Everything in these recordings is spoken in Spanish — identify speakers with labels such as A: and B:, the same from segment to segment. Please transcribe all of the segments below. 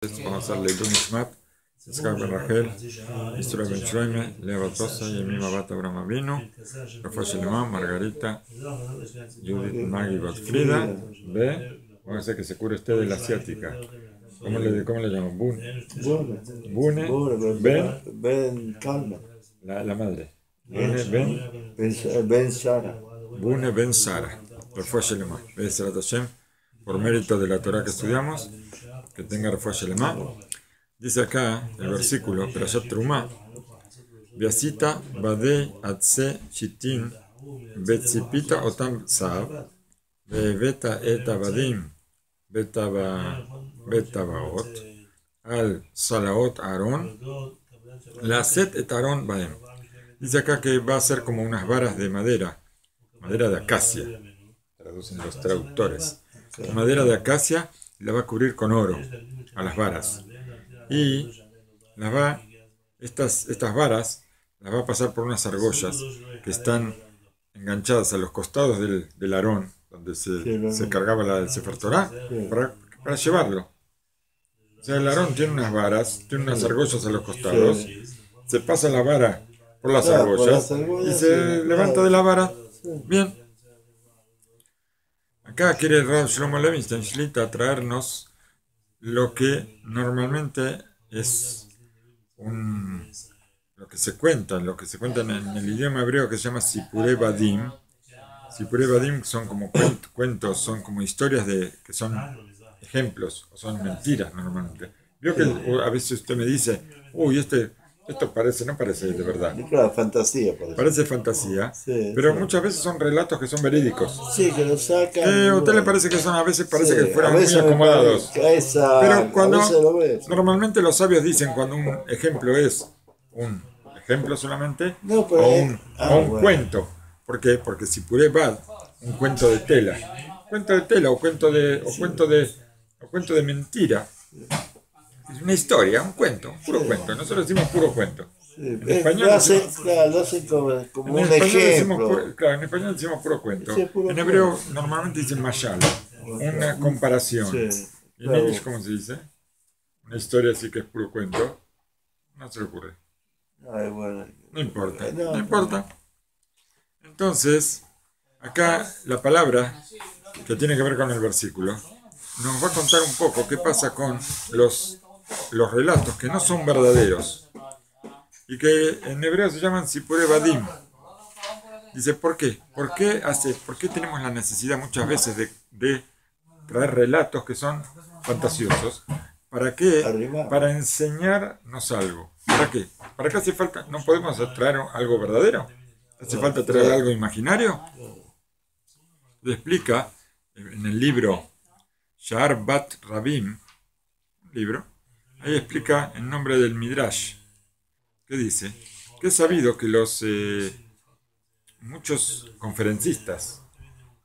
A: Vamos a hacer Leilun Ishmat, Yitzhak ben Rachel, Yisroel ben Shloime, Lea bat Tosa, Yemima bat Abraham Avinu, Refuah Shelema, Margarita, Judith Maggie bat Frida, vamos a hacer que se cure usted de la asiática. ¿Cómo le llaman? Bune,
B: Ben Carmen.
A: la madre.
B: Ben Sara.
A: Bune ben Sara. Refuah Shelema. Be'ezrat Hashem, por mérito de la Torah que estudiamos, que tenga Refuah Shelema. Dice acá el versículo, Perashat Terumah, Viasita Badei Atse Shitin Betzipita Otam Saab Beveta Et Abadim Betabaot Al Salaot Aaron Laset Et Aaron Baem. Dice acá que va a ser como unas varas de madera de acacia, traducen los traductores. Madera de acacia la va a cubrir con oro a las varas. Y estas varas las va a pasar por unas argollas que están enganchadas a los costados del Aarón, donde se cargaba el Sefer Torah, para llevarlo. O sea, el Aarón tiene unas varas, tiene unas argollas a los costados, se pasa la vara por las argollas y se levanta de la vara. Bien. Acá quiere Rav Shlomo Levinstein Shlita traernos lo que normalmente es lo que se cuenta en el idioma hebreo, que se llama Sipurei Badim. Sipurei Badim son como cuentos, son como historias que son ejemplos, o son mentiras normalmente. Veo que a veces usted me dice, uy, esto no parece de verdad.
B: Claro, fantasía.
A: Parece fantasía,
B: sí,
A: pero muchas veces son relatos que son verídicos.
B: Sí, que lo sacan.
A: A usted le parece que son, a veces parece que fueran muy acomodados. Pero cuando normalmente los sabios dicen cuando un ejemplo es un ejemplo solamente, o un cuento. ¿Por qué? Porque si Sipurei Bad, un cuento de tela, o cuento de mentira. Es una historia, un cuento, puro cuento. Nosotros decimos puro cuento.
B: Sí,
A: en español
B: lo hacen como un ejemplo.
A: En español decimos puro cuento. En hebreo normalmente dicen mashal, una comparación.
B: Sí,
A: ¿Y en inglés cómo se dice? Una historia así que es puro cuento. No se le ocurre.
B: Ay, bueno.
A: No importa. Entonces, acá la palabra que tiene que ver con el versículo nos va a contar un poco qué pasa con los relatos que no son verdaderos y que en hebreo se llaman Sipurei Badim. Dice, ¿por qué? ¿Por qué tenemos la necesidad muchas veces de traer relatos que son fantasiosos? ¿Para qué? Para enseñarnos algo. ¿Para qué? ¿Para qué hace falta? ¿No podemos traer algo verdadero? ¿Hace falta traer algo imaginario? Le explica en el libro Sha'ar Bat Rabim, libro, ahí explica en nombre del Midrash, que dice que es sabido que muchos conferencistas,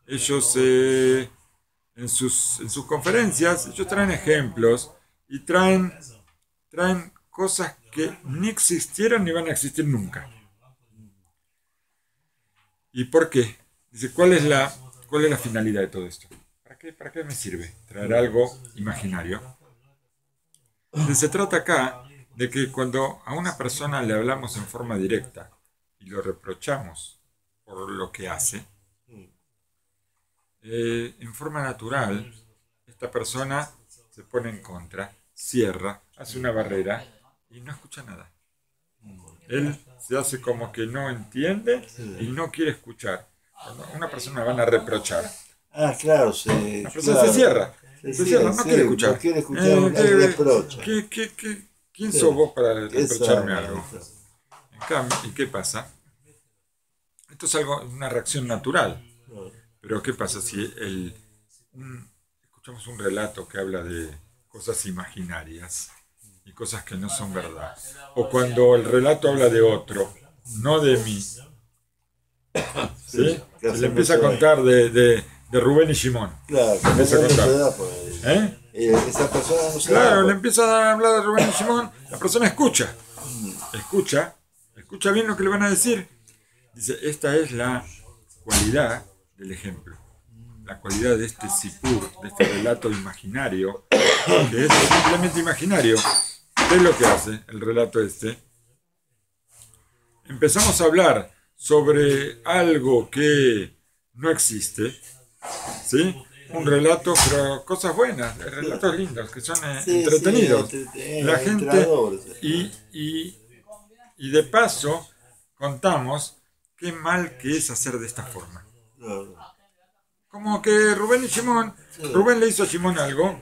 A: ellos en sus conferencias, ellos traen ejemplos y traen cosas que ni existieron ni van a existir nunca. ¿Y por qué? Dice, ¿cuál es la finalidad de todo esto? ¿Para qué me sirve traer algo imaginario? Se trata acá de que cuando a una persona le hablamos en forma directa y lo reprochamos por lo que hace, en forma natural, esta persona se pone en contra, cierra, hace una barrera y no escucha nada. Él se hace como que no entiende y no quiere escuchar. Cuando a una persona van a reprochar,
B: claro,
A: la persona se cierra, no quiere escuchar.
B: No quiere escuchar el reproche.
A: ¿Quién sos vos para reprocharme algo? En cambio, ¿y qué pasa? Esto es una reacción natural. Pero ¿qué pasa si escuchamos un relato que habla de cosas imaginarias y cosas que no son verdad? O cuando el relato habla de otro, no de mí. ¿Sí? Se le empieza a contar de Rubén y Shimón.
B: Claro,
A: empieza a contar.
B: Esa persona no se
A: Claro, le empieza a hablar de Rubén y Shimón, la persona escucha bien lo que le van a decir. Dice, esta es la cualidad del ejemplo, la cualidad de este sipur, de este relato imaginario, que es simplemente imaginario. ¿Qué es lo que hace el relato este? Empezamos a hablar sobre algo que no existe, ¿sí? Un relato, pero cosas buenas, relatos lindos, que son entretenidos. La gente, y de paso contamos qué mal que es hacer de esta forma. Como que Rubén y Shimon, Rubén le hizo a Shimon algo,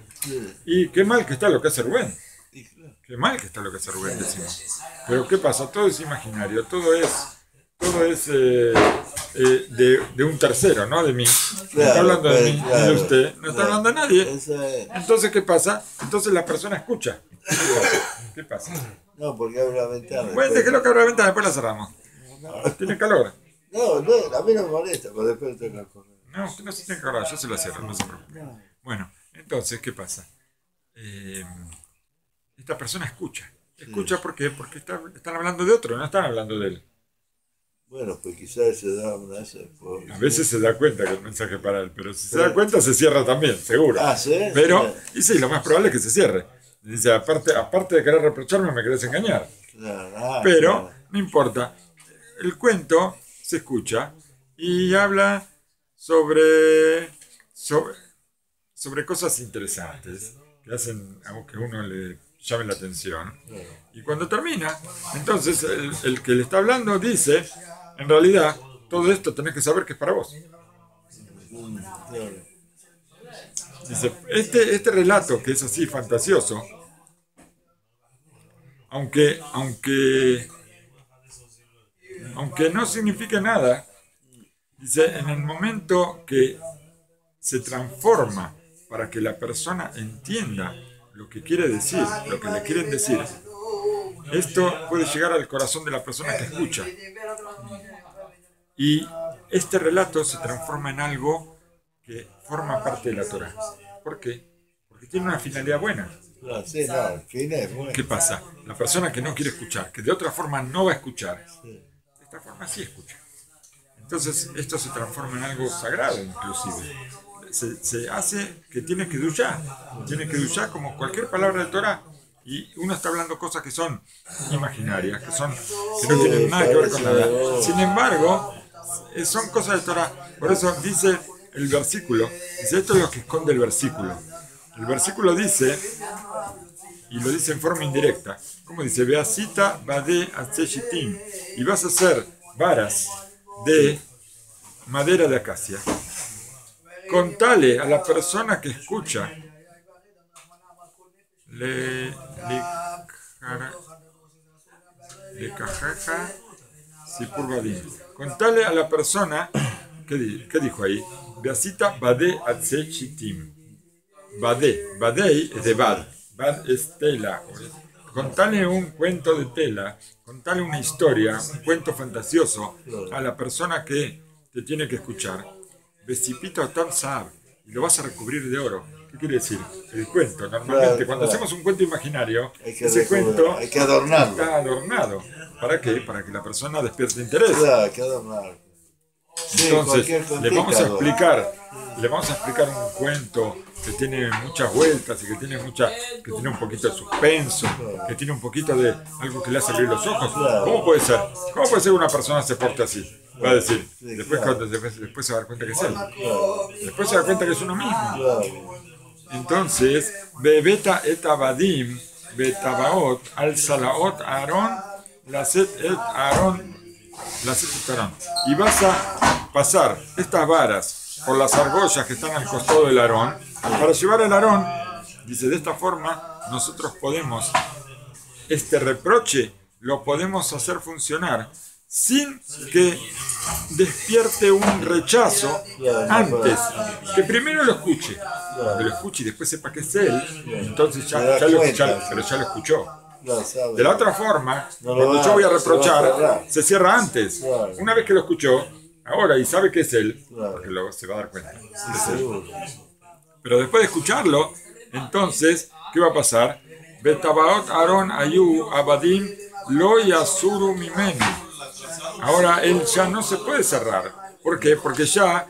A: y qué mal que está lo que hace Rubén. Qué mal que está lo que hace Rubén, decimos. Pero ¿qué pasa? Todo es imaginario, todo es de un tercero, no de mí. No está hablando de mí, ni de usted, no está hablando de nadie. Entonces, ¿qué pasa? Entonces la persona escucha. ¿Qué pasa?
B: No, porque abre la ventana.
A: Bueno, déjelo que abra la ventana, después la cerramos. Tiene calor.
B: No, a mí no me molesta, pero después tengo que correr.
A: No, que no se tiene que hablar, yo se la cierro, no se preocupe. Bueno, entonces, ¿qué pasa? Esta persona escucha. ¿Escucha por qué? Porque están hablando de otro, no están hablando de él.
B: Bueno, pues quizás se da una...
A: A veces se da cuenta que el mensaje es para él, pero si se da cuenta se cierra también, seguro.
B: Ah, ¿sí?
A: Pero, y sí, lo más probable es que se cierre. Dice, aparte de querer reprocharme, me querés engañar. Pero, no importa. El cuento se escucha y habla sobre cosas interesantes que hacen a que uno le llame la atención. Y cuando termina, entonces el que le está hablando dice, en realidad, todo esto tenés que saber que es para vos. Dice, este relato que es así fantasioso, aunque no signifique nada, dice, en el momento que se transforma para que la persona entienda lo que quiere decir, lo que le quieren decir, esto puede llegar al corazón de la persona que escucha. Y este relato se transforma en algo que forma parte de la Torá. ¿Por qué? Porque tiene una finalidad buena. ¿Qué pasa? La persona que no quiere escuchar, que de otra forma no va a escuchar, de esta forma sí escucha. Entonces esto se transforma en algo sagrado inclusive. Se hace que tiene que duchar Tiene como cualquier palabra del Torah. Y uno está hablando cosas que son imaginarias, que no tienen nada que ver con nada. Sin embargo, son cosas del Torah. Por eso dice el versículo, dice, esto es lo que esconde el versículo. El versículo dice, y lo dice en forma indirecta, como dice, Beasita bade atzeshitim, y vas a hacer varas de madera de acacia. Contale a la persona que escucha, le cajaja sipur badim. Contale a la persona, ¿qué dijo ahí? Beasita bade atzeshitim. Badei es de bad es tela. Contale un cuento de tela, contale una historia, un cuento fantasioso a la persona que te tiene que escuchar. Besipita tam saab, y lo vas a recubrir de oro. ¿Qué quiere decir? El cuento, normalmente, cuando hacemos un cuento imaginario, ese cuento
B: hay que adornarlo.
A: Está adornado. ¿Para qué? Para que la persona despierte interés.
B: Claro, hay que adornarlo.
A: Entonces, le vamos a explicar un cuento que tiene muchas vueltas y que tiene un poquito de suspenso, que tiene un poquito de algo que le hace abrir los ojos. ¿Cómo puede ser? ¿Cómo puede ser que una persona se porte así? Va a decir, después se va a dar cuenta que es él. Después se da cuenta que es uno mismo. Entonces, bebeta et abadim, betabaot, al salaot Aarón, laset et Aarón, laset et Aarón. Y vas a pasar estas varas por las argollas que están al costado del Aarón, para llevar el Aarón. Dice, de esta forma nosotros podemos, este reproche lo podemos hacer funcionar sin que despierte un rechazo antes, que primero lo escuche, que lo escuche y después sepa que es él, entonces ya lo escuchó. De la otra forma, cuando yo voy a reprochar, se cierra antes. Una vez que lo escuchó, ahora y sabe que es él, porque luego se va a dar cuenta. Pero después de escucharlo, entonces, ¿qué va a pasar? Betabaot Aarón ayu abadim lo yasuru mimeni. Ahora él ya no se puede cerrar. ¿Por qué? Porque ya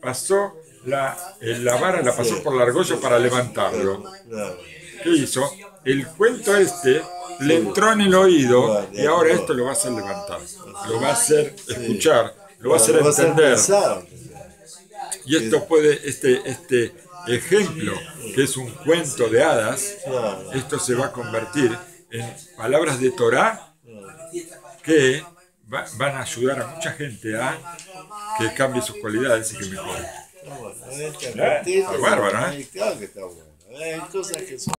A: pasó la vara la pasó por la argolla para levantarlo.
B: Claro.
A: ¿Qué hizo? El cuento este le entró en el oído y ahora esto lo va a hacer levantar, lo va a hacer escuchar, lo va a hacer entender. Y esto puede, este ejemplo, que es un cuento de hadas, esto se va a convertir en palabras de Torá que van a ayudar a mucha gente a que cambie sus cualidades y que mejore.
B: Está bueno,
A: Está bárbaro, ¿eh?
B: Claro que está bueno. Hay cosas que son